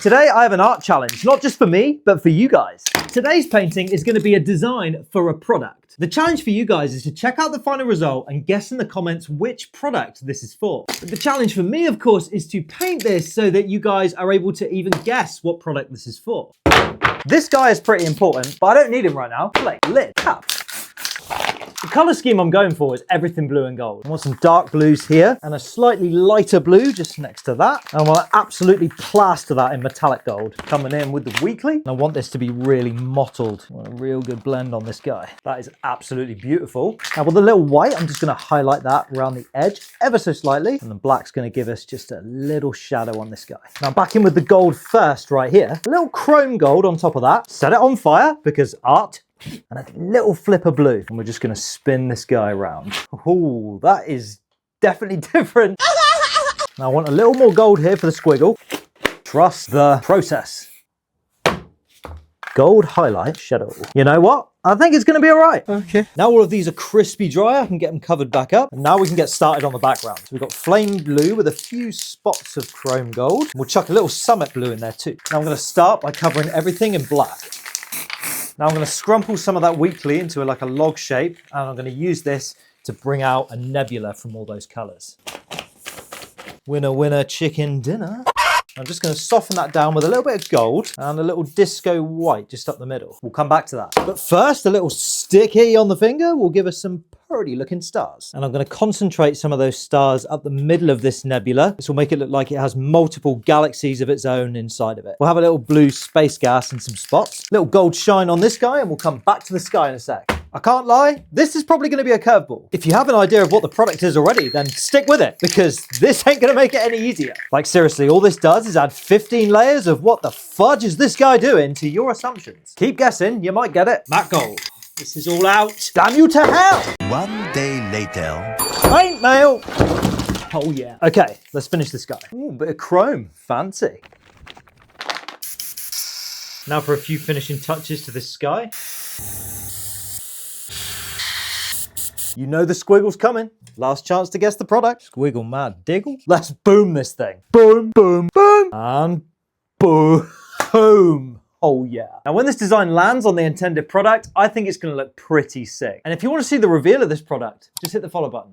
Today I have an art challenge, not just for me, but for you guys. Today's painting is going to be a design for a product. The challenge for you guys is to check out the final result and guess in the comments which product this is for. But the challenge for me, of course, is to paint this so that you guys are able to even guess what product this is for. This guy is pretty important, but I don't need him right now. Plate, lid, cup. The colour scheme I'm going for is everything blue and gold. I want some dark blues here and a slightly lighter blue just next to that. And I want to absolutely plaster that in metallic gold. Coming in with the weekly. And I want this to be really mottled. I want a real good blend on this guy. That is absolutely beautiful. Now with a little white, I'm just going to highlight that around the edge ever so slightly. And the black's going to give us just a little shadow on this guy. Now back in with the gold first right here. A little chrome gold on top of that. Set it on fire because art. And a little flip of blue. And we're just going to spin this guy around. Oh, that is definitely different. Now I want a little more gold here for the squiggle. Trust the process. Gold highlight shadow. You know what? I think it's going to be all right. Okay. Now all of these are crispy dry. I can get them covered back up. And now we can get started on the background. So we've got flame blue with a few spots of chrome gold. We'll chuck a little summit blue in there too. Now I'm going to start by covering everything in black. Now I'm going to scrumple some of that weekly into like a log shape, and I'm going to use this to bring out a nebula from all those colours. Winner, winner, chicken dinner. I'm just going to soften that down with a little bit of gold and a little disco white just up the middle. We'll come back to that. But first, a little sticky on the finger will give us some pretty looking stars. And I'm going to concentrate some of those stars up the middle of this nebula. This will make it look like it has multiple galaxies of its own inside of it. We'll have a little blue space gas and some spots. Little gold shine on this guy, and we'll come back to the sky in a sec. I can't lie, this is probably going to be a curveball. If you have an idea of what the product is already, then stick with it, because this ain't going to make it any easier. Like seriously, all this does is add 15 layers of what the fudge is this guy doing to your assumptions. Keep guessing, you might get it. Matte gold. This is all out. Damn you to hell! 1 day later. Paint mail! Oh yeah. Okay, let's finish this guy. Ooh, bit of chrome. Fancy. Now for a few finishing touches to this sky. You know the squiggle's coming. Last chance to guess the product. Squiggle mad diggle. Let's boom this thing. Boom, boom, boom. And boom. Oh yeah. Now when this design lands on the intended product, I think it's going to look pretty sick. And if you want to see the reveal of this product, just hit the follow button.